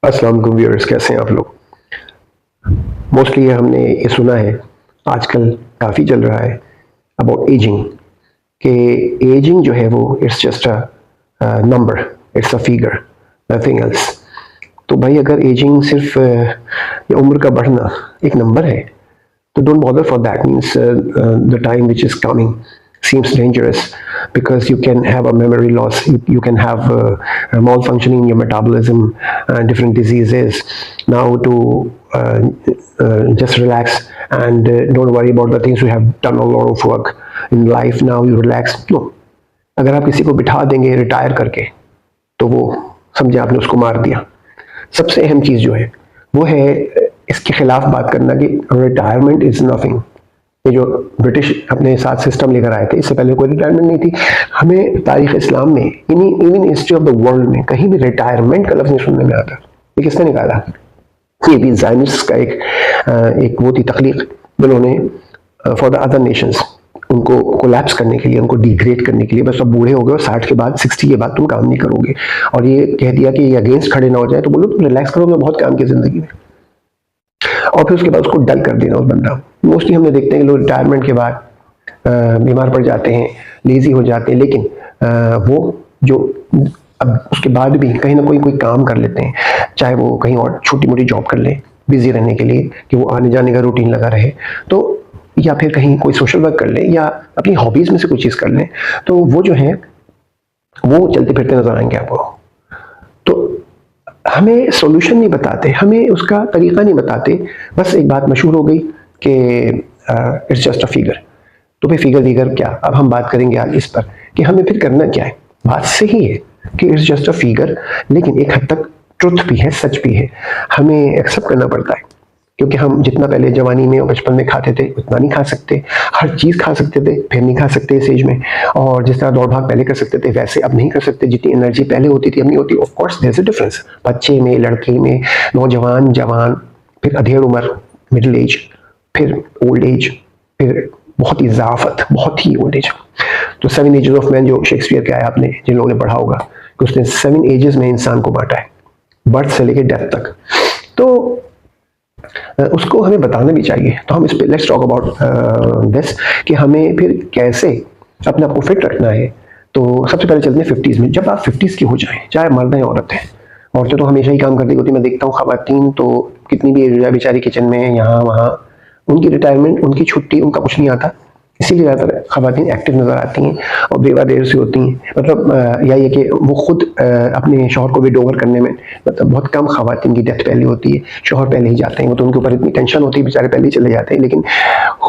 अस्सलाम वालेकुम व्यूअर्स, कैसे हैं आप लोग। मोस्टली हमने ये सुना है, आजकल काफ़ी चल रहा है अबाउट एजिंग, कि एजिंग जो है वो it's just a number, it's a figure, nothing else. तो भाई अगर एजिंग सिर्फ ये उम्र का बढ़ना एक नंबर है, तो don't bother for that. Means the time which is coming seems dangerous because you can have a memory loss, you can have a malfunctioning in your metabolism and different diseases. Now to just relax and don't worry about the things you have done a lot of work in life, now you relax. No, अगर आप किसी को बिठा देंगे retire करके, तो वो समझे आपने उसको मार दिया। सबसे अहम चीज़ जो है वो है इसके खिलाफ बात करना कि रिटायरमेंट इज नथिंग। ये जो ब्रिटिश अपने साथ सिस्टम लेकर आए थे, इससे पहले कोई रिटायरमेंट नहीं थी। हमें तारीख इस्लाम में, even history of the world में कहीं भी रिटायरमेंट का लफ्ज़ नहीं सुनने में आता। ये किसने निकाला? ये भी ज़ायनिस्ट का एक वो थी तख्लीक, जिन्होंने फॉर द अदर नेशंस उनको कोलैप्स करने के लिए, उनको डिग्रेड करने के लिए, बस अब बूढ़े हो गए और 60 के बाद 60 के बाद तुम काम नहीं करोगे, और ये कह दिया कि ये अगेंस्ट खड़े ना हो जाए, तो बोलो तुम रिलैक्स करो, मैं बहुत काम की ज़िंदगी में। और फिर उसके बाद उसको डल कर देना उस बंदा। मोस्टली हमने देखते हैं कि लोग रिटायरमेंट के बाद बीमार पड़ जाते हैं, लेजी हो जाते हैं, लेकिन वो जो अब उसके बाद भी कहीं ना कोई काम कर लेते हैं, चाहे वो कहीं और छोटी मोटी जॉब कर लें बिजी रहने के लिए, कि वो आने जाने का रूटीन लगा रहे, तो या फिर कहीं कोई सोशल वर्क कर लें या अपनी हॉबीज़ में से कोई चीज़ कर लें, तो वो जो है वो चलते फिरते नजर आएंगे आपको। तो हमें सॉल्यूशन नहीं बताते, हमें उसका तरीका नहीं बताते, बस एक बात मशहूर हो गई कि इट्स जस्ट अ फिगर। तो भाई फिगर क्या, अब हम बात करेंगे आज इस पर कि हमें फिर करना क्या है। बात सही है कि इट्स जस्ट अ फिगर, लेकिन एक हद तक ट्रुथ भी है, सच भी है, हमें एक्सेप्ट करना पड़ता है। क्योंकि हम जितना पहले जवानी में और बचपन में खाते थे उतना नहीं खा सकते, हर चीज़ खा सकते थे, फिर नहीं खा सकते इस एज में, और जिस तरह दौड़ भाग पहले कर सकते थे वैसे अब नहीं कर सकते, जितनी एनर्जी पहले होती थी अब नहीं होती। Of course there is a difference, बच्चे में, लड़के में, नौजवान, जवान, फिर अधेड़ उम्र, मिडिल एज, फिर ओल्ड एज, फिर बहुत ही ज़ाफ़त, बहुत ही ओल्ड एज। तो 7 एजेस ऑफ मैन जो शेक्सपियर के आया, आपने जिन लोगों ने पढ़ा होगा कि उसने 7 एजेस में इंसान को बांटा है, बर्थ से लेकर डेथ तक। तो उसको हमें बताना भी चाहिए। तो हम इस पे लेट्स टॉक अबाउट दिस कि हमें फिर कैसे अपने आप को फिट रखना है। तो सबसे पहले चलते हैं 50s में। जब आप 50s की हो जाएं, चाहे मर्द हैं औरत हैं, औरतें तो हमेशा ही काम करती होती, मैं देखता हूँ खवातीन तो कितनी भी बेचारी किचन में यहाँ वहाँ, उनकी रिटायरमेंट, उनकी छुट्टी, उनका कुछ नहीं आता, इसीलिए ज़्यादातर खवातीन एक्टिव नज़र आती हैं और बेवा देर से होती हैं। मतलब यह कि वो खुद अपने शौहर को विड ओवर करने में, मतलब बहुत कम खवातीन की डेथ पहले होती है, शौहर पहले ही जाते हैं, वो तो उनके ऊपर इतनी टेंशन होती है, बेचारे पहले ही चले जाते हैं। लेकिन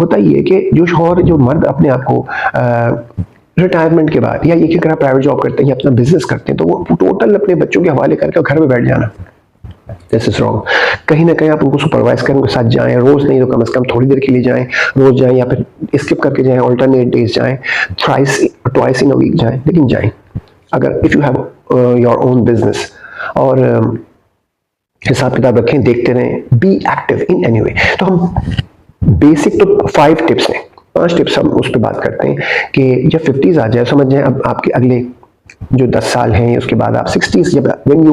होता ही है कि जो शौहर, जो मर्द अपने आप को रिटायरमेंट के बाद या ये कि अगर आप प्राइवेट जॉब करते हैं या अपना बिजनेस करते हैं, तो वो टोटल अपने बच्चों के हवाले करके घर में बैठ जाना, दिस इज रॉन्ग। कहीं ना कहीं आप उनको सुपरवाइज करें, उनके साथ जाएं, रोज नहीं तो कम से कम थोड़ी देर के लिए जाएं, रोज जाएं या फिर स्किप करके जाएं, ऑल्टरनेट डेज जाएं, ट्वाइस इन अ वीक जाएं, लेकिन जाएं। अगर if you have your own business, और हिसाब किताब रखें, देखते रहें, be active in any way. तो हम बेसिक तो 5 टिप्स हैं, 5 टिप्स हम उस पर बात करते हैं कि जब 50s आ जाए, समझ जाए अब आपके अगले जो 10 साल हैं, उसके बाद आप 60s, जब when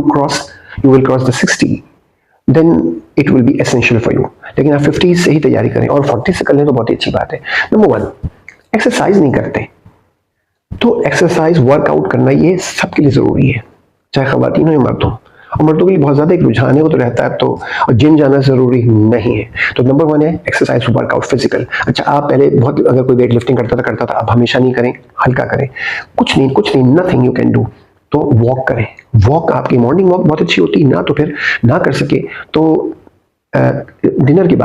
you will cross the 60, then it will be essential for you। लेकिन आप 50 से ही तैयारी करें, और 40 से कर लें तो बहुत ही अच्छी बात है। नंबर 1, एक्सरसाइज नहीं करते, तो एक्सरसाइज, वर्कआउट करना ये सबके लिए ज़रूरी है, चाहे खवातीन हो या मर्द हो। और मर्दों के लिए बहुत ज़्यादा एक रुझान है, वो तो रहता है, तो और जिम जाना ज़रूरी नहीं है। तो नंबर 1 है एक्सरसाइज, वर्कआउट, फिजिकल। अच्छा, आप पहले बहुत, अगर कोई वेट लिफ्टिंग करता था, अब हमेशा नहीं करें, हल्का करें, कुछ नहीं, नथिंग यू कैन डू। तो वॉक करें, वॉक, आपकी मॉर्निंग वॉक बहुत अच्छी होती है ना, तो फिर ना कर सके तो डिनर के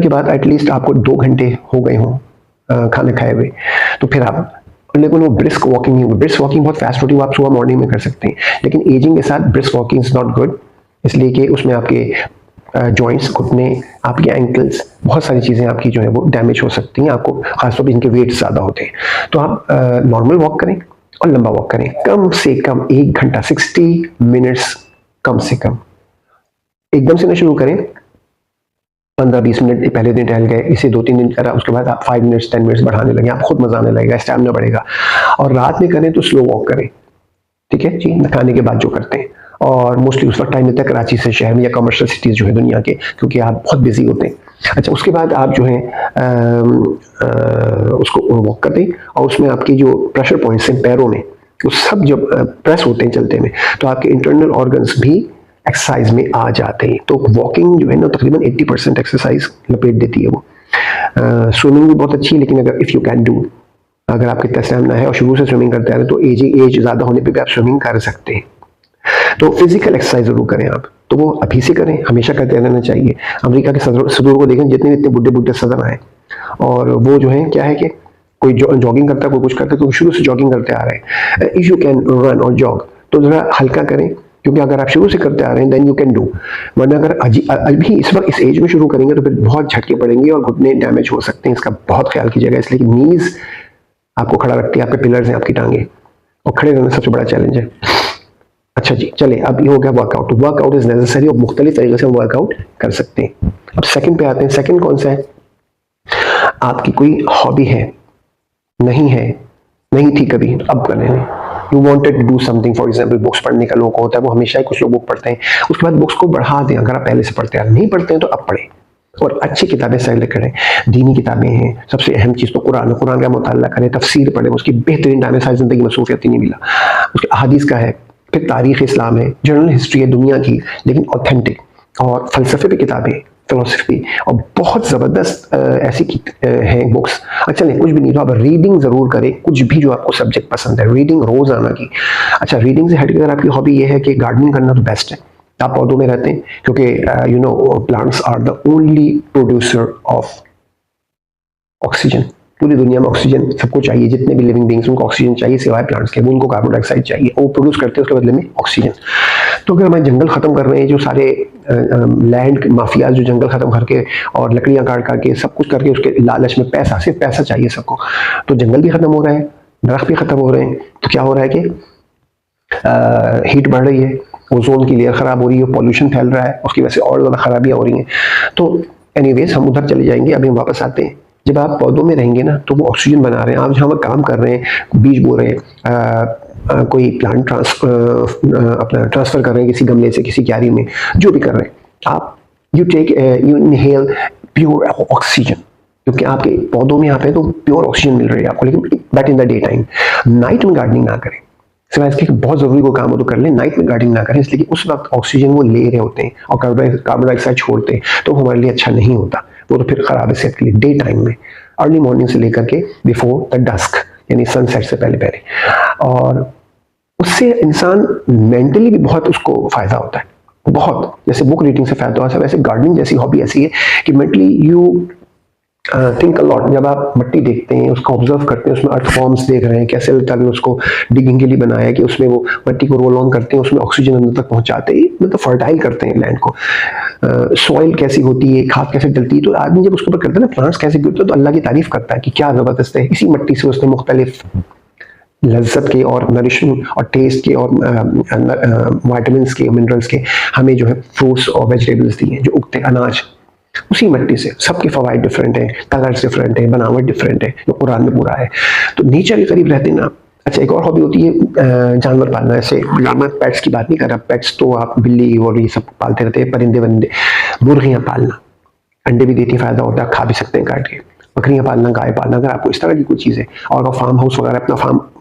बाद एटलीस्ट आपको 2 घंटे हो गए हों खाना खाए हुए, तो फिर आप, लेकिन वो ब्रिस्क वॉकिंग नहीं होगी। ब्रिस्क वॉकिंग बहुत फास्ट होती है, वो आप सुबह मॉर्निंग में कर सकते हैं, लेकिन एजिंग के साथ brisk walking is not good, इसलिए कि उसमें आपके जॉइंट्स, घुटने, आपके एंकल्स, बहुत सारी चीज़ें आपकी जो है वो डैमेज हो सकती हैं, आपको खासतौर पर जिनके वेट ज़्यादा होते हैं। तो आप नॉर्मल वॉक करें और लंबा वॉक करें, कम से कम 1 घंटा, 60 मिनट्स कम से कम। एकदम से ना शुरू करें, 15-20 मिनट पहले दिन टहल गए, इसे 2-3 दिन करा, उसके बाद आप 5 मिनट्स 10 मिनट्स बढ़ाने लगे, आप खुद मजा आने लगेगा, स्टैमिना बढ़ेगा। और रात में करें तो स्लो वॉक करें, ठीक है जी, खाने के बाद जो करते हैं। और मोस्टली उस वक्त टाइम मिलता है कराची से शहर में या कमर्शियल सिटीज़ जो है दुनिया के, क्योंकि आप बहुत बिजी होते हैं। अच्छा, उसके बाद आप जो है उसको वॉक करते हैं और उसमें आपकी जो प्रेशर पॉइंट्स हैं पैरों में, वो सब जब प्रेस होते हैं चलते में, तो आपके इंटरनल ऑर्गन्स भी एक्सरसाइज में आ जाते हैं। तो वॉकिंग जो है ना तकरीबन 80% एक्सरसाइज लपेट देती है वो। स्विमिंग भी बहुत अच्छी है, लेकिन अगर इफ़ यू कैन डू, अगर आपके इतना स्टैमिना है और शुरू से स्विमिंग करते आ रहे हैं तो एज ज़्यादा होने पे भी आप स्विमिंग कर सकते हैं। तो फिजिकल एक्सरसाइज जरूर करें आप, तो वो अभी से करें, हमेशा करते रहना चाहिए। अमेरिका के सदर को देखें, जितने जितने बुढ़े बुढ़े सदर आए, और वो जो है क्या है कि कोई जॉगिंग करता है, कोई कुछ करता है, तो शुरू से जॉगिंग करते आ रहे हैं। इफ यू कैन रन और जॉग तो ज़रा हल्का करें, क्योंकि अगर आप शुरू से करते आ रहे हैं देन यू कैन डू। वरना अगर अभी इस वक्त इस एज में शुरू करेंगे तो फिर बहुत झटके पड़ेंगे और घुटने डैमेज हो सकते हैं। इसका बहुत ख्याल कीजिएगा, इसलिए कि नीज आपको खड़ा रखती है, आपके पिलर्स हैं आपकी टांगे, और खड़े रहना सबसे बड़ा चैलेंज है। अच्छा जी, चले, अब ये हो गया वर्कआउट। वर्कआउट इज नेसेसरी और मुख्तलिफ तरीके से हम वर्कआउट कर सकते हैं। अब सेकंड पे आते हैं। सेकंड कौन सा है? आपकी कोई हॉबी है, नहीं थी कभी, अब कर लें। You wanted to do something, for example books पढ़ने का लोगों को होता है, वो हमेशा ही कुछ लोग बुक पढ़ते हैं, उसके बाद बुक्स को बढ़ा दें। अगर आप पहले से पढ़ते हैं, नहीं पढ़ते हैं तो अब पढ़ें, और अच्छी किताबें सेलेक्ट करें। दीनी किताबें हैं, सबसे अहम चीज़ तो कुरान का मुताला करें, तफसीर पढ़ें, उसकी बेहतरीन टाइम है, सारी ज़िंदगी मसरूफियत ही नहीं मिला। उसके अहादीस का है, फिर तारीख़ इस्लाम है, जनरल हिस्ट्री है दुनिया की, लेकिन ऑथेंटिक, और फ़लसफ़े की किताबें, फिलोसफी, और बहुत ज़बरदस्त ऐसी हैं बुक्स। अच्छा नहीं, कुछ भी नहीं तो आप रीडिंग ज़रूर करें, कुछ भी जो आपको सब्जेक्ट पसंद है, रीडिंग रोज़ाना की। अच्छा, रीडिंग से हटकर अगर आपकी हॉबी ये है कि गार्डनिंग करना, तो बेस्ट है। आप पौधों में रहते हैं, क्योंकि you know plants are the only producer of oxygen. पूरी दुनिया में ऑक्सीजन सबको चाहिए, जितने भी लिविंग बींग्स उनको ऑक्सीजन चाहिए, सिवाय प्लांट्स के, वो उनको कार्बन डाइऑक्साइड चाहिए, वो प्रोड्यूस करते हैं उसके बदले में ऑक्सीजन। तो अगर हमारे जंगल खत्म कर रहे हैं, जो सारे लैंड माफियाज जो जंगल खत्म करके और लकड़ियां काट के सब कुछ करके उसके लालच में पैसा, सिर्फ पैसा चाहिए सबको, तो जंगल भी खत्म हो रहे हैं, दरख्त भी खत्म हो रहे हैं। तो क्या हो रहा है कि हीट बढ़ रही है, ओजोन की लेयर खराब हो रही है, पॉल्यूशन फैल रहा है, उसकी वजह से और ज़्यादा खराबियाँ हो रही हैं। तो एनीवेज हम उधर चले जाएंगे, अभी हम वापस आते हैं। जब आप पौधों में रहेंगे ना, तो वो ऑक्सीजन बना रहे हैं, आप जहाँ पर काम कर रहे हैं, बीज बो रहे हैं, कोई प्लांट अपना ट्रांसफ़र कर रहे हैं किसी गमले से किसी क्यारी में, जो भी कर रहे हैं आप, यू इनहेल प्योर ऑक्सीजन, क्योंकि आपके पौधों में यहाँ पे तो प्योर ऑक्सीजन मिल रही है आपको। लेकिन that in the day time, night में गार्डनिंग ना करें, सिवाय इसके कि बहुत ज़रूरी कोई काम हो तो कर लें। नाइट में गार्डनिंग ना करें, इसलिए कि उस वक्त ऑक्सीजन वो ले रहे होते हैं और कार्बन डाइऑक्साइड छोड़ते हैं, तो हमारे लिए अच्छा नहीं होता, वो तो फिर ख़राब है सेहत के लिए। डे टाइम में, अर्ली मॉर्निंग से लेकर के बिफोर द डस्क, यानी सनसेट से पहले पहले, और उससे इंसान मेंटली भी बहुत उसको फ़ायदा होता है, बहुत। जैसे बुक रीडिंग से फ़ायदा होता है, वैसे गार्डनिंग जैसी हॉबी ऐसी है कि mentally you think a lot. जब आप मिट्टी देखते हैं, उसको ऑब्जर्व करते हैं, उसमें अर्थ फॉर्म्स देख रहे हैं, कैसे तक उसको डिगिंग के लिए बनाया है, कि उसमें वो मिट्टी को रोल ऑन करते हैं, उसमें ऑक्सीजन अंदर तक पहुंचाते हैं, मतलब फर्टाइल करते हैं लैंड को। सॉइल कैसी होती है, खाद कैसे डलती है, तो आदमी जब उसके ऊपर करता है ना, प्लांट्स कैसे गिरते हैं, तो अल्लाह की तारीफ करता है कि क्या ज़बरदस्त है, इसी मिट्टी से उसने मुख्तलिफ लज्जत के और नरिशमेंट और टेस्ट के और वाइटामिन के, मिनरल्स के हमें जो है फ्रूट्स और वेजिटेबल्स दिए, जो उगते अनाज उसी मिट्टी से। सबके फवाइद डिफरेंट है, कलर्स डिफरेंट है, बनावट डिफरेंट है, जो कुरान में पूरा है। तो नेचर के करीब रहते ना। अच्छा, एक और हॉबी होती है जानवर पालना। ऐसे जानवर, पेट्स की बात नहीं कर रहा, पेट्स तो आप बिल्ली और ये सब पालते रहते हैं, परिंदे वरिंदे। मुर्गियाँ पालना, अंडे भी देती, फायदा होता है, खा भी सकते हैं काट के। बकरियाँ पालना, गाय पालना, अगर आपको इस तरह की कोई चीज़ है, और आप फार्म हाउस वगैरह अपना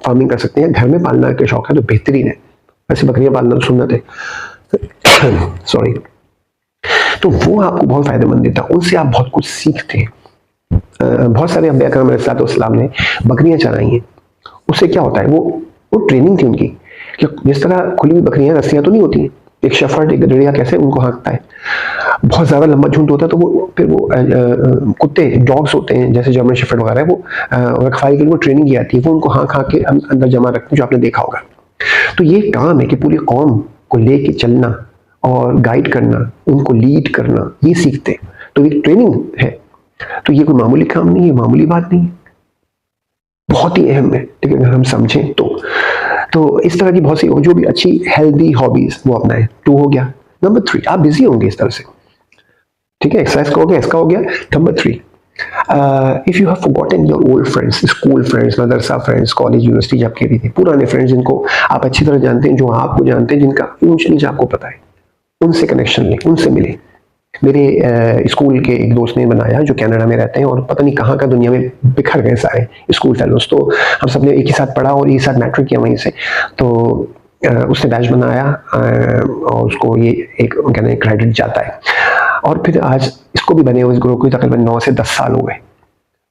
फार्मिंग कर सकते हैं, घर में पालना के शौक है तो बेहतरीन है। वैसे बकरियाँ पालना तो सुन्नत है सॉरी। तो वो आपको बहुत फायदेमंद देता है, उनसे आप बहुत कुछ सीखते हैं। बहुत सारे अंबिया करम अलैहिस्सलाम ने बकरियां चराई हैं, उससे क्या होता है, वो ट्रेनिंग थी उनकी, कि जिस तरह खुली हुई बकरियां, रस्सियां तो नहीं होती हैं, एक शेफर्ड, एक गधेड़िया कैसे उनको हाँकता है, बहुत ज़्यादा लंबा झुंड होता है, तो वो फिर वो कुत्ते, डॉग्स होते हैं जैसे जर्मन शेफर्ड वगैरह, वो रखवाली के लिए वो ट्रेनिंग की जाती है, वो उनको हाँक के अंदर जमा रखते हैं, जो आपने देखा होगा। तो ये काम है कि पूरी कौम को लेके चलना और गाइड करना, उनको लीड करना, ये सीखते हैं। तो एक ट्रेनिंग है, तो ये कोई मामूली काम नहीं है, मामूली बात नहीं है, बहुत ही अहम है, ठीक है, अगर हम समझें तो इस तरह की बहुत सी जो भी अच्छी हेल्दी हॉबीज वो अपनाएं। 2 हो गया। नंबर 3, आप बिजी होंगे इस तरह से, ठीक है, एक्सरसाइज का हो गया, इसका हो गया। Number 3, if you have forgotten your old friends, school friends, Madrasa friends, college university जब के भी थे, पुराने फ्रेंड्स जिनको आप अच्छी तरह जानते हैं, जो आपको जानते हैं, जिनका ऊंच नीच आपको पता है, उनसे कनेक्शन लें, उनसे मिलें। मेरे स्कूल के एक दोस्त ने बनाया जो कनाडा में रहते हैं, और पता नहीं कहाँ का दुनिया में बिखर गए सारे स्कूल फेलोज। तो हम सब ने एक ही साथ पढ़ा और एक साथ मैट्रिक किया वहीं से। तो उसने बैच बनाया और उसको ये एक कहने क्रेडिट जाता है। और फिर आज इसको भी बने हुए इस ग्रुप को तकरीबन 9 से 10 साल हो गए।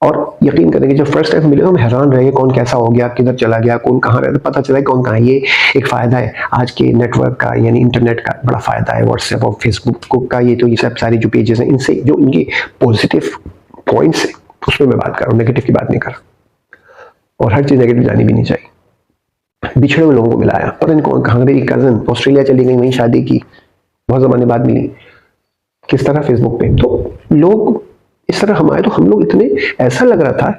और यकीन करेंगे जब फर्स्ट टाइम मिले हम हैरान रहे, कौन कैसा हो गया, किधर चला गया, कौन कहाँ रहता, पता चला कौन कहाँ। ये एक फ़ायदा है आज के नेटवर्क का, यानी इंटरनेट का बड़ा फ़ायदा है, व्हाट्सएप और फेसबुक का। ये तो ये सब सारी जो पेजेस हैं, इनसे जो इनके पॉजिटिव पॉइंट्स है उसमें मैं बात कर रहा हूँ, नेगेटिव की बात नहीं कर रहा। और हर चीज़ नेगेटिव जानी भी नहीं चाहिए। बिछड़े हुए लोगों को मिलाया, पता नहीं कौन कहाँ। मेरी कज़न ऑस्ट्रेलिया चली गई, वहीं शादी की, बहुत ज़माने बाद मिली, किस तरह फेसबुक पे। तो लोग इस तरह हमारे, तो हम लोग इतने, ऐसा लग रहा था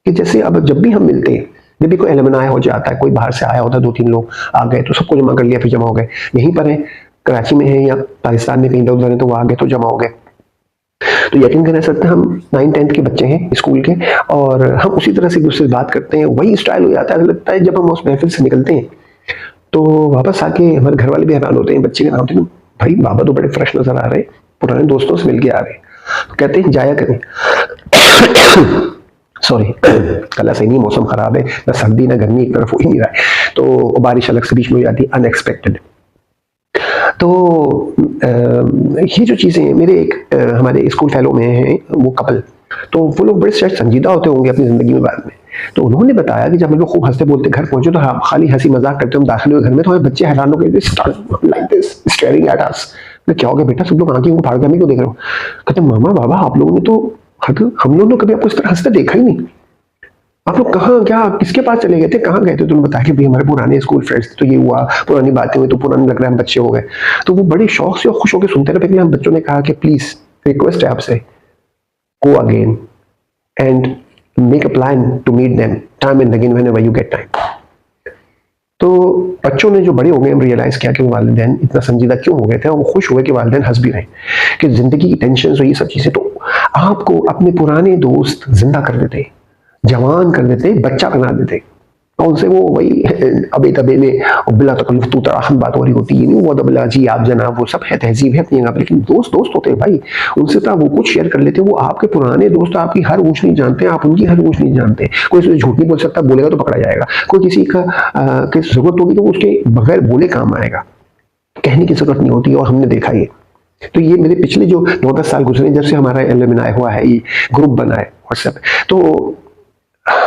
कि जैसे अब जब भी हम मिलते हैं, जब भी कोई एलुमनाई हो जाता है, कोई बाहर से आया होता है, 2-3 लोग आ गए तो सबको जमा कर लिया, फिर जमा हो गए। यहीं पर है, कराची में है या पाकिस्तान में कहीं इधर उधर है, तो वो आ गए तो जमा हो गए। तो यकीन कर सकते हैं हम 9-10 के बच्चे हैं स्कूल के, और हम उसी तरह से एक दूसरे से बात करते हैं, वही स्टाइल हो जाता है। लगता है जब हम उस महफिल से निकलते हैं तो वापस आके हमारे घर वाले भी हैरान होते हैं, बच्चे के नाम से, भाई बाबा तो बड़े फ्रेश नजर आ रहे, पुराने दोस्तों से मिल के आ रहे। तो कहते हैं जाया करें। सॉरी, कल ऐसे नहीं, मौसम खराब है, ना सर्दी ना गर्मी, एक तरफ हो ही नहीं रहा है, तो बारिश अलग से बीच में हो जाती है, अनएक्सपेक्टेड। तो ये जो चीज़ें हैं, मेरे एक हमारे स्कूल फेलो में हैं वो कपल, तो वो लोग बड़े शायद संजीदा होते होंगे अपनी ज़िंदगी में बाद में। तो उन्होंने बताया कि जब हम लोग खूब हंसते बोलते घर पहुंचे, तो हाँ खाली हंसी मजाक करते हम दाखिल हुए घर में, तो हमारे बच्चे हैरान हो गए, like this staring at us. क्या हो गया बेटा, सब लोग आंखें को फाड़ के हमें क्यों देख रहे हो? कहते मामा बाबा आप लोगों ने तो, हम लोगों ने कभी आपको इस तरह हंसते देखा ही नहीं। आप लोग कहाँ, क्या किसके पास चले गए थे, कहाँ गए थे? तो उन्होंने बताया कि भाई हमारे पुराने स्कूल फ्रेंड्स थे, तो ये हुआ, पुरानी बातें हुई, तो पुराने लग रहा है हम बच्चे हो गए। तो वो बड़े शौक से और खुश होकर सुनते रहे। हम बच्चों ने कहा कि प्लीज रिक्वेस्ट है आपसे, go again and make a plan to meet them time and again whenever you get time. तो बच्चों ने जो बड़े हो गए, हम रियलाइज किया कि वालिदैन इतना संजीदा क्यों हो गए थे, और वो खुश हुए कि वालिदैन हंस भी रहे कि जिंदगी की टेंशन और ये सब चीजें तो आपको अपने पुराने दोस्त जिंदा कर देते, जवान कर देते, बच्चा बना देते, और उनसे वो वही अबे तबे में बिला तकलीफ तू तराहम बात हो रही होती है, नहीं वो दबला जी आप जनाब, वो सब है, तहजीब है अपनी जगह, लेकिन दोस्त दोस्त होते हैं भाई, उनसे तो वो कुछ शेयर कर लेते हैं। वो आपके पुराने दोस्त आपकी हर ऊँच नहीं जानते, आप उनकी हर ऊँच नहीं जानते। कोई उससे झूठ नहीं बोल सकता, बोलेगा तो पकड़ा जाएगा। कोई किसी का किसी जरूरत होगी तो उसके बगैर बोले काम आएगा, कहने की जरूरत नहीं होती, और हमने देखा ये। तो ये मेरे पिछले जो 9-10 साल गुजरे जब से हमारा एलुमनाई हुआ है, ये ग्रुप बना है व्हाट्सएप, तो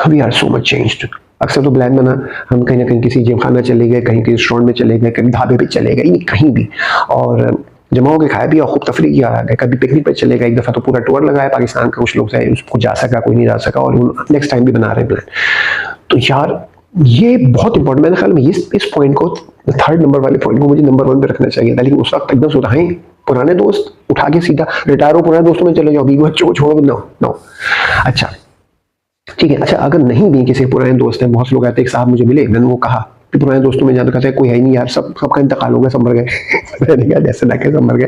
we are so much changed. अक्सर तो प्लान बना, हम कहीं ना कहीं किसी जिम खाना चले गए, कहीं किसी रेस्टोरेंट में चले गए, कहीं ढाबे पे चले गए, कहीं भी, और जमा हो के खाया पिया, खूब तफरी किया गया, कभी पिकनिक पे चले गए। एक दफ़ा तो पूरा टूर लगाया पाकिस्तान का, कुछ लोग से उसको जा सका, कोई नहीं जा सका, और नेक्स्ट टाइम भी बना रहे हैं प्लान। तो यार ये बहुत इंपॉर्टेंट, मेरे ख्याल में इस पॉइंट को, थर्ड नंबर वाले पॉइंट को मुझे नंबर 1 पे रखना चाहिए था, लेकिन उस वक्त एकदम सोचा है पुराने दोस्त उठा के सीधा रिटायर हो, पुराने दोस्तों में चले जाओ, बीवी बच्चों को छोड़ो, नो। अच्छा ठीक है, अच्छा अगर नहीं भी किसी पुराने दोस्त हैं, बहुत से लोग आते हैं, एक साहब मुझे मिले, मैंने वो कहा कि पुराने दोस्तों में जाते, कहते हैं कोई है ही नहीं यार, सबका इंतकाल हो गया, सब मर गए। मैंने कहा जैसे ना सब मर गए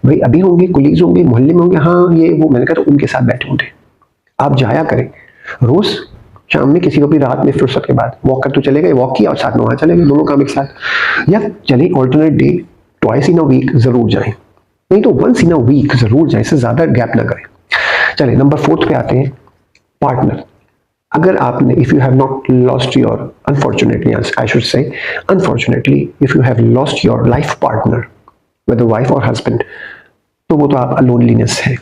भाई, अभी होंगे, कुलीग्स होंगे, मोहल्ले में होंगे, हाँ ये वो। मैंने कहा तो उनके साथ बैठे होंगे, आप जाया करें रोज शाम में, किसी को भी रात में फुर्सत के बाद वॉक कर तो चले गए, वॉक किया और साथ में वहां चले गए, दोनों काम एक साथ। या चले alternate day, twice in a week जरूर जाएं, नहीं तो वंस इन अ वीक जरूर जाएं, इससे ज्यादा गैप ना करें। चले नंबर 4 पे आते हैं, पार्टनर। अगर आपने, if you have not lost your, unfortunately I should say, unfortunately if you have lost your life partner, whether wife और हस्बैंड, तो वो तो आप लोनलीनेस है।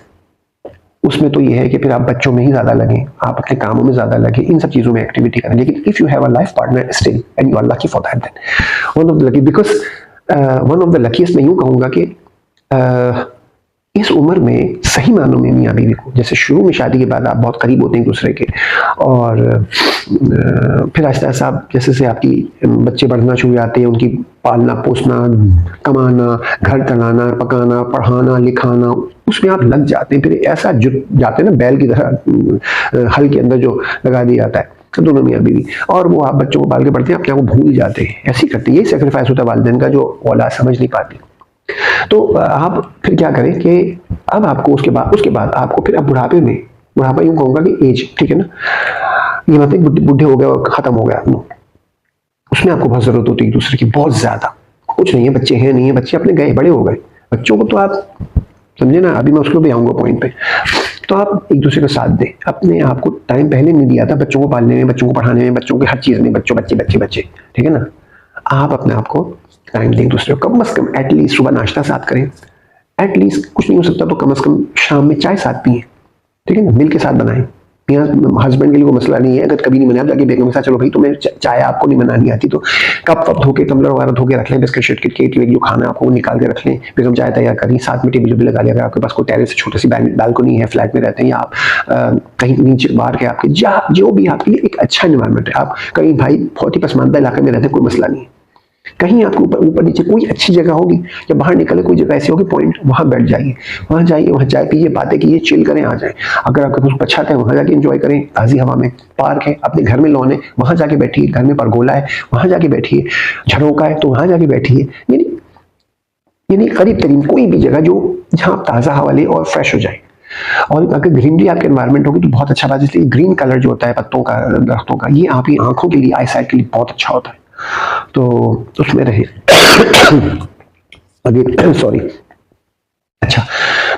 उसमें तो ये है कि फिर आप बच्चों में ही ज्यादा लगे, आप अपने कामों में ज्यादा लगे, इन सब चीजों में एक्टिविटी करें। लेकिन if you have a life partner still and you are lucky for that, then one of the lucky, because one of the luckiest मैं यूं कहूंगा कि इस उम्र में सही मानों में मियाँ बीवी को, जैसे शुरू में शादी के बाद आप बहुत करीब होते हैं एक दूसरे के, और फिर आहिस्ता आहिस्ता आप जैसे से आपकी बच्चे बढ़ना शुरू जाते हैं, उनकी पालना पोसना, कमाना, घर चलाना, पकाना, पढ़ाना, लिखाना, उसमें आप लग जाते हैं। फिर ऐसा जुट जाते हैं ना, बैल की तरह हल के अंदर जो लगा दिया जाता है, दोनों मियाँ बीवी, और वो आप बच्चों को पाल के पढ़ते हैं, अपने आप को भूल जाते हैं, ऐसे ही करते हैं। यही सेक्रीफाइस होता है वालिदैन का, जो औलाद समझ नहीं पाती। तो आप फिर क्या करें कि अब आपको उसके बाद आपको फिर अब बुढ़ापे में बुढ़ापा यूँ कहूँगा कि एज, ठीक है ना, ये मतलब बुढ़े हो गए और खत्म हो गया आप लोग, उसमें आपको बहुत जरूरत होती है दूसरे की, बहुत ज्यादा। कुछ नहीं है, बच्चे हैं नहीं है, बच्चे अपने गए बड़े हो गए, बच्चों को तो आप समझे ना, अभी मैं उसको भी आऊंगा पॉइंट पे। तो आप एक दूसरे का साथ दें, अपने आप को टाइम पहले नहीं दिया था बच्चों को पालने में, बच्चों को पढ़ाने में, बच्चों की हर चीज में, बच्चों बच्चे बच्चे बच्चे, ठीक है ना। आप अपने आप को टाइम दें दूसरे को, कम से कम एटलीस्ट सुबह नाश्ता साथ करें, एटलीस्ट कुछ नहीं हो सकता तो कम से कम शाम में चाय साथ पिए, ठीक है ना, मिल के साथ बनाएं। यहाँ हस्बैंड के लिए कोई मसला नहीं है, अगर कभी नहीं बनाया जाके बेगम के साथ, चलो भाई तुम्हें चाय आपको नहीं बनानी आती तो कप वप धो के, टम्बलर वगैरह धो के रख लें, बिस्किट शिस्किट केक वेक जो खाना आपको निकाल के रख लें, बेगम चाय तैयार करी, साथ में टेबल भी लगा लिया। अगर आपके पास कोई टेरेस छोटी सी बालकनी है, फ्लैट में रहते हैं, या आप कहीं नीचे बाहर के आपके जो भी आपके लिए एक अच्छा इन्वायरमेंट है, आप कहीं भाई बहुत ही पसमानदा इलाके में रहते हैं, कोई मसला नहीं है, कहीं आपको ऊपर नीचे कोई अच्छी जगह होगी, जब बाहर निकले कोई जगह ऐसी होगी पॉइंट, वहां बैठ जाइए, वहां जाइए, वहां चाय पीजिए, बातें कीजिए, चिल करें, आ जाए। अगर आपके पास अच्छा है वहां जाके एंजॉय करें, ताजी हवा में, पार्क है, अपने घर में लॉन है, वहां जाके बैठिए, घर में परगोला है, वहां जाके बैठिए, झरोका है तो वहां जाके बैठिए, यानी करीब तरीन कोई भी जगह जो जहां आप ताजा हवा ले और फ्रेश हो जाए। और अगर ग्रीनरी आपके एनवायरमेंट होगी तो बहुत अच्छा बात है, इसलिए ग्रीन कलर जो होता है पत्तों का, दरख्तों का, ये आपकी आंखों के लिए, आई साइट के लिए बहुत अच्छा होता है, तो उसमें रहे। अभी सॉरी, अच्छा,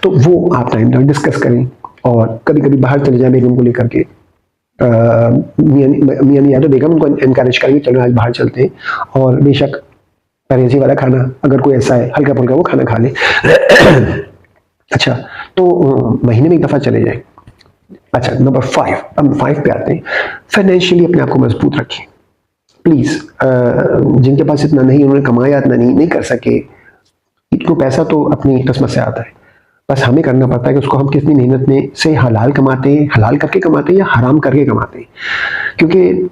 तो वो आप टाइम डिस्कस करें, और कभी कभी बाहर चले जाए बेगम को लेकर के, मियाँ या तो बेगम को इनकरेज करेंगे, चलो आज बाहर चलते हैं, और बेशक परहेजी वाला खाना अगर कोई ऐसा है हल्का फुल्का वो खाना खा ले। अच्छा, तो महीने में एक दफा चले जाए। अच्छा, नंबर 5, अब 5 पे आते हैं, फाइनेंशियली अपने आप को मजबूत रखें प्लीज। जिनके पास इतना नहीं, उन्होंने कमाया इतना नहीं कर सके, इनको पैसा तो अपनी किस्मत से आता है, बस हमें करना पड़ता है कि उसको हम कितनी मेहनत में से हलाल कमाते हैं, हलाल करके कमाते हैं या हराम करके कमाते हैं। क्योंकि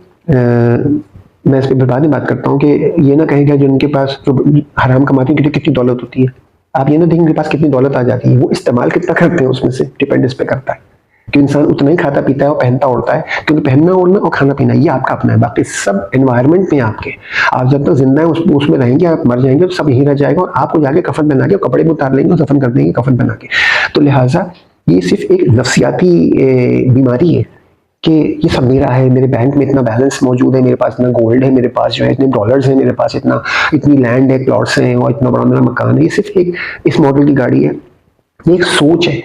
मैं इस पर बाद में बात करता हूँ कि ये ना कहेंगे जो उनके पास जो हराम कमाते हैं कितनी दौलत होती है, आप ये ना देखेंगे उनके पास कितनी दौलत आ जाती है, वो इस्तेमाल कितना करते हैं उसमें से डिपेंड इस पे करता है कि इंसान उतना ही खाता पीता है और पहनता ओढ़ता है, क्योंकि पहनना ओढ़ना और खाना पीना ये आपका अपना है, बाकी सब एनवायरनमेंट में आपके, आप जब तक जिंदा है उसमें रहेंगे, आप मर जाएंगे तो सब यही रह जाएगा, और आपको जाके कफन बना के कपड़े में उतार लेंगे और दफन कर देंगे कफन बना के। तो लिहाजा ये सिर्फ एक नफ्सियाती बीमारी है कि ये सब मेरा है, मेरे बैंक में इतना बैलेंस मौजूद है, मेरे पास इतना गोल्ड है, मेरे पास जो है इतने डॉलर्स हैं, मेरे पास इतनी लैंड है, प्लॉट्स हैं, और इतना बड़ा मेरा मकान है। ये सिर्फ एक इस मॉडल की गाड़ी है, ये एक सोच है,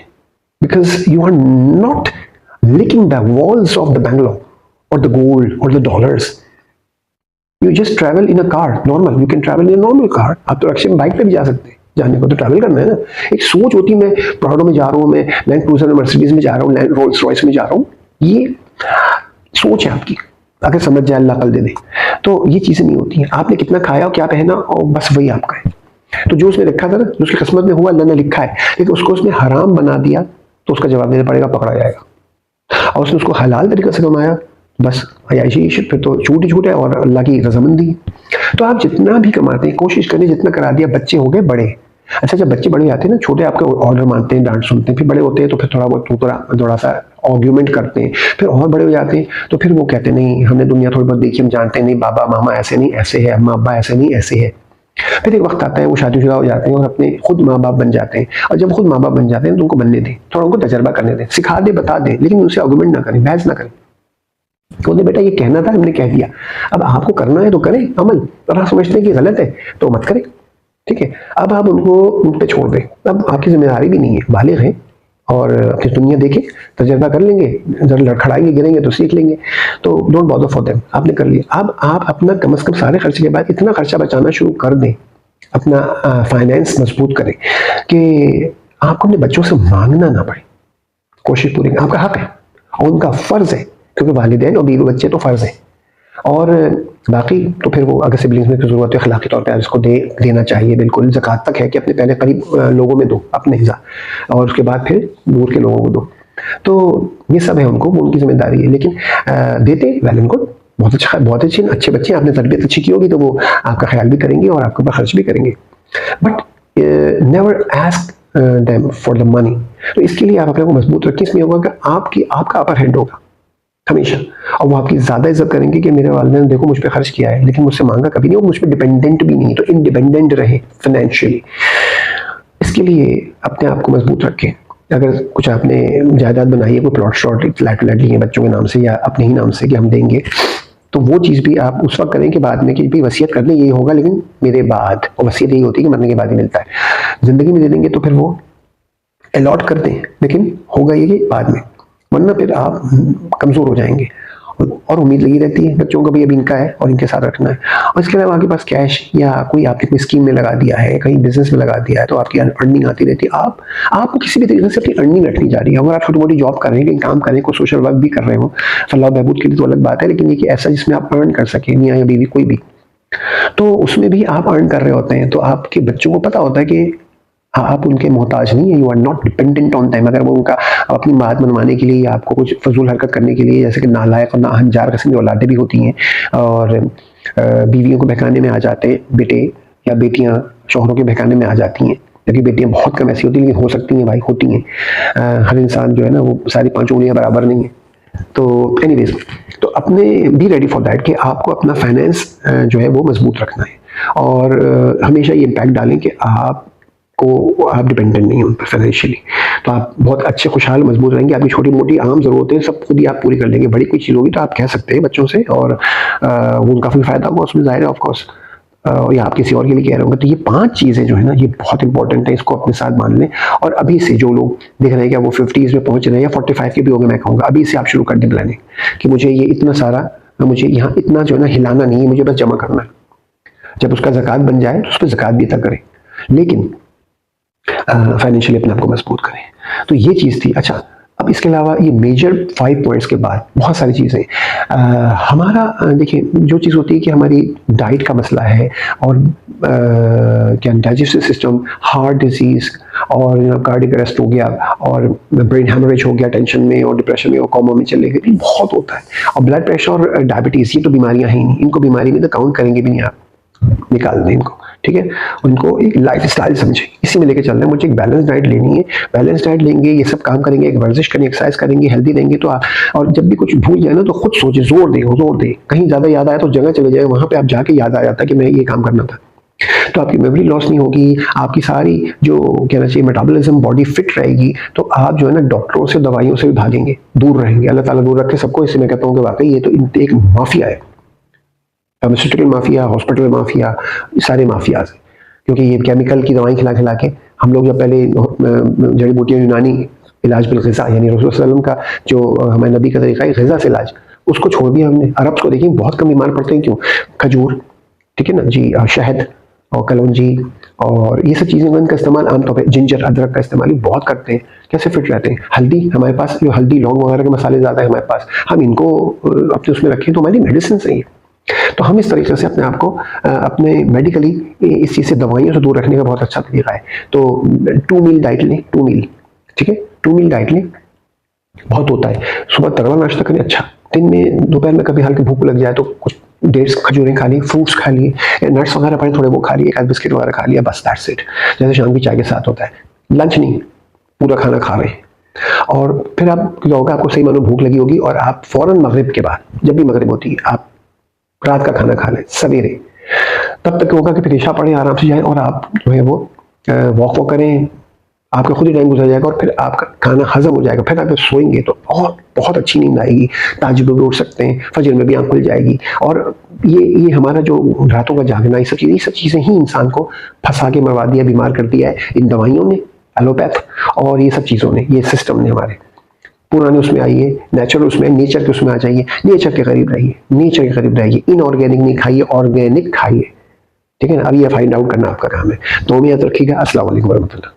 because you are not licking the walls of the Bangalore or the gold or the dollars. You just travel in a car, normal. You can travel in a normal car. आप तो रिक्शे में बाइक पे भी जा सकते हैं, जाने को तो ट्रैवल करना है ना। एक सोच होती है, मैं प्राडो में जा रहा हूँ, मैं लैंड क्रूजर में, मर्सिडीज में जा रहा हूँ, लैंड रोल्स रॉयस में जा रहा हूँ, ये सोच है आपकी, अगर समझ जाए अल्लाह कल दे दे। तो ये चीजें नहीं होती हैं, आपने कितना खाया और क्या पहना और बस वही आपका है। तो जो उसने लिखा था ना, जो उसकी किस्मत में हुआ अल्लाह ने लिखा है, लेकिन उसको उसने हराम बना दिया तो उसका जवाब देना पड़ेगा, पकड़ा जाएगा। और उसने उसको हलाल तरीके से कमाया, बस अयाशी, फिर तो छूट ही छूट है और अल्लाह की रजामंदी। तो आप जितना भी कमाते हैं कोशिश करें, जितना करा दिया, बच्चे हो गए बड़े। अच्छा, जब बच्चे बड़े आते हैं ना, छोटे आपके ऑर्डर मानते हैं, डांट सुनते हैं, फिर बड़े होते हैं तो फिर थोड़ा सा आर्ग्यूमेंट करते हैं, फिर और बड़े हो जाते हैं तो फिर वो कहते हैं नहीं हमने दुनिया थोड़ी बहुत देखी, हम जानते हैं, नहीं बाबा मामा ऐसे नहीं ऐसे है, अम्मा अब्बा ऐसे नहीं ऐसे है। फिर एक वक्त आता है वो शादीशुदा हो जाते हैं और अपने खुद माँ बाप बन जाते हैं, और जब खुद माँ बाप बन जाते हैं तो उनको बनने दें, थोड़ा उनको तजर्बा करने दें, सिखा दे, बता दें, लेकिन उनसे आर्गुमेंट ना करें, बहस ना करें। तो बेटा ये कहना था, हमने कह दिया, अब आपको करना है तो करें अमल, और आप समझते हैं कि गलत है तो मत करें, ठीक है। अब आप उनको उन पे छोड़ दें, अब आपकी जिम्मेदारी भी नहीं है, बालिग हैं और अपनी दुनिया देखें, तजर्बा कर लेंगे, जब लड़खड़ाएंगे गिरेंगे तो सीख लेंगे, तो डोंट बॉदर फॉर देम, आपने कर लिया। अब आप अपना कम से कम सारे खर्चे के बाद इतना खर्चा बचाना शुरू कर दें, अपना फाइनेंस मजबूत करें कि आपको अपने बच्चों से मांगना ना पड़े, कोशिश पूरी, आपका हक है और उनका फर्ज है, क्योंकि वालिदैन और बीवी बच्चे तो फर्ज है, और बाकी तो फिर वो अगर सिबलिंग्स में जरूरत है अखलाकी तौर पे इसको देना चाहिए, बिल्कुल ज़कात तक है कि अपने पहले करीब लोगों में दो अपने हिस्सा, और उसके बाद फिर दूर के लोगों को दो। तो ये सब है उनको, वो उनकी जिम्मेदारी है, लेकिन देते वेल एंड गुड, बहुत अच्छा, बहुत अच्छे बच्चे, आपने तरबियत अच्छी की होगी तो वो आपका ख्याल भी करेंगे और आपके ऊपर खर्च भी करेंगे, but never ask them for the money. तो इसके लिए आप अपने को मजबूत रखें, इसमें होगा कि आपका अपर हैंड होगा हमेशा, और वो आपकी ज्यादा इज्जत करेंगे कि मेरे वालिदैन ने देखो मुझ पे खर्च किया है, लेकिन मुझसे मांगा कभी नहीं, और मुझ पे डिपेंडेंट भी नहीं, तो इंडिपेंडेंट रहे फाइनेंशियली। इसके लिए अपने आप को मजबूत रखें, अगर कुछ आपने जायदाद बनाई है, कोई प्लॉट शॉट फ्लैट व्लैट लिए बच्चों के नाम से या अपने ही नाम से कि हम देंगे, तो वो चीज़ भी आप उस वक्त करें कि बाद में कि भाई वसीयत करने ये होगा लेकिन मेरे बाद, और वसीयत यही होती है कि मरने के बाद ही मिलता है। ज़िंदगी में दे देंगे तो फिर वो अलॉट कर दें, लेकिन होगा ये कि बाद में, वरना फिर आप कमज़ोर हो जाएंगे। और उम्मीद लगी रहती है बच्चों को भी अभी इनका है और इनके साथ रखना है। और इसके अलावा आपके पास कैश या कोई आपने कोई स्कीम में लगा दिया है, कहीं बिजनेस में लगा दिया है, तो आपकी अर्निंग आती रहती है। आपको किसी भी तरीके से अपनी अर्निंग रखनी जा रही है। अगर आप छोटी मोटी जॉब कर रहे हैं, कहीं काम कर रहे हैं, कोई सोशल वर्क भी कर रहे हो, फलाह बहबूद के लिए तो अलग बात है, लेकिन ये कि ऐसा जिसमें आप अर्न कर सकें, मियाँ या बीवी कोई भी, तो उसमें भी आप अर्न कर रहे होते हैं। तो आपके बच्चों को पता होता है कि आप उनके मोहताज नहीं है, you are not dependent on time. अगर वो उनका अपनी बात मनवाने के लिए या आपको कुछ फजूल हरकत करने के लिए, जैसे कि नालायक और नाहंजार किस्म की औलादें भी होती हैं और बीवियों को बहकाने में आ जाते हैं बेटे, या बेटियां शौहरों के बहकाने में आ जाती हैं, क्योंकि बेटियां बहुत कम ऐसी होती हैं, लेकिन हो सकती हैं भाई, होती हैं। हर इंसान जो है ना वो सारी पांच उंगलियां बराबर नहीं है। तो एनीवेज, तो अपने बी रेडी फॉर दैट कि आपको अपना फाइनेंस जो है वो मजबूत रखना है, और हमेशा ये इम्पैक्ट डालें कि आप डिपेंडेंट नहीं हो उन पर फाइनेंशियली। तो आप बहुत अच्छे खुशहाल मजबूत रहेंगे। आपकी छोटी मोटी आम ज़रूरतें सब खुद ही आप पूरी कर लेंगे। बड़ी कोई चीज़ होगी तो आप कह सकते हैं बच्चों से, और वो उनका काफ़ी फ़ायदा होगा उसमें, ज़ाहिर है ऑफकोर्स, या आप किसी और के लिए कह रहे होंगे। तो ये 5 चीज़ें जो है ना ये बहुत इंपॉर्टेंट है, इसको अपने साथ मान लें। और अभी से जो लोग देख रहे हैं कि वो 50s में पहुंच रहे हैं या 45 के भी हो गए, मैं कहूँगा अभी से आप शुरू कर दें प्लानिंग कि मुझे ये इतना सारा, मुझे यहाँ इतना जो है ना हिलाना नहीं है, मुझे बस जमा करना है। जब उसका ज़कात बन जाए तो उस पर ज़कात भी अदा करें, लेकिन फाइनेंशियली अपने आप को मजबूत करें। तो ये चीज़ थी। अच्छा, अब इसके अलावा ये मेजर 5 पॉइंट्स के बाद बहुत सारी चीज़ें हमारा देखिए, जो चीज़ होती है कि हमारी डाइट का मसला है, और क्या डाइजेस्टिव सिस्टम, हार्ट डिजीज़, और कार्डियक अरेस्ट हो गया, और ब्रेन हेमरेज हो गया टेंशन में और डिप्रेशन में और कोमा में चले गए, बहुत होता है। और ब्लड प्रेशर और डायबिटीज़, ये तो बीमारियां ही नहीं, इनको बीमारी में तो काउंट करेंगे भी नहीं आप, निकाल दें इनको, ठीक है। उनको एक लाइफ स्टाइल समझें, इसी में लेके चल रहे हैं। मुझे एक बैलेंस डाइट लेनी है, बैलेंस डाइट लेंगे, ये सब काम करेंगे, एक वर्जिश करेंगे, एक्सरसाइज करेंगे, हेल्दी रहेंगे तो और जब भी कुछ भूल जाए ना तो खुद सोचे, जोर दे, कहीं ज़्यादा याद आया तो जगह चले जाए, वहाँ पे आप जाके याद आ जाता है कि मैं ये काम करना था। तो आपकी मेमोरी लॉस नहीं होगी, आपकी सारी जो कहना चाहिए मेटाबॉलिज्म, बॉडी फिट रहेगी। तो आप जो है ना डॉक्टरों से, दवाइयों से भी भागेंगे, दूर रहेंगे। अल्लाह ताला दूर रखे सबको। इससे मैं कहता हूँ कि वाकई ये तो एक माफिया है, फार्मास्यूटिकल माफिया, हॉस्पिटल माफिया, सारे माफियाज, क्योंकि ये केमिकल की दवाएं खिला खिला के हम लोग जब पहले जड़ी बूटियाँ यूनानी इलाज बिल ग़िज़ा, यानी रसूल सल्लल्लाहु अलैहि वसल्लम का जो हमारे नबी का तरीका है ग़िज़ा से इलाज, उसको छोड़ दिया हमने। अरब को देखिए बहुत कम बीमार पड़ते हैं, क्यों? खजूर, ठीक है ना जी, शहद और कलौंजी और ये सब चीज़ें, इनका इस्तेमाल आमतौर पर जिंजर, अदरक का इस्तेमाल बहुत करते हैं। कैसे फिट रहते हैं। हल्दी हमारे पास, जो हल्दी लौंग वगैरह के मसाले ज़्यादा है हमारे पास, हम इनको अपने उसमें रखें तो हमारी मेडिसिन सही है। तो हम इस तरीके से अपने आप को अपने मेडिकली इस चीज़ से, दवाइयों से दूर रखने का बहुत अच्छा तरीका है। तो 2 मील डाइट लें, 2 मील, ठीक है, 2 मील डाइट लें, बहुत होता है। सुबह तगड़ा नाश्ता करें, अच्छा, दिन में दोपहर में कभी हल्की भूख लग जाए तो कुछ डेट्स, खजूरें खा ली, फ्रूट्स खा लिए, नट्स वगैरह पड़े थोड़े वो खा लिए, एक आध बिस्किट वगैरह खा लिया, बस दैट्स इट। जैसे शाम की चाय के साथ होता है, लंच नहीं, पूरा खाना खा रहे हैं। और फिर आप क्या होगा, आपको सही मानो भूख लगी होगी और आप फौरन मगरिब के बाद, जब भी मगरिब होती है, आप रात का खाना खा लें सवेरे। तब तक होगा कि फिर ईशा पढ़ें, आराम से जाएं और आप जो है वो वॉक करें, आपका खुद ही टाइम गुजर जाएगा और फिर आपका खाना हजम हो जाएगा। फिर आप सोएंगे तो बहुत बहुत अच्छी नींद आएगी, ताजुब भी उठ सकते हैं, फजर में भी आँख खुल जाएगी। और ये हमारा जो रातों का जागना, ये सब चीज़ें ही इंसान को फंसा के मरवा दिया, बीमार कर दिया है, इन दवाइयों ने, एलोपैथ और ये सब चीज़ों ने, ये सिस्टम ने हमारे पुराने उसमें आइए, नेचुरल उसमें, नेचर के उसमें आ जाइए, नेचर के करीब रहिए, नेचर के करीब रहिए। इनऑर्गेनिक नहीं खाइए, ऑर्गेनिक खाइए, ठीक है ना। अब ये फाइंड आउट करना आपका काम है। तो याद रखिएगा। अस्सलाम वालेकुम वरहमतुल्लाह।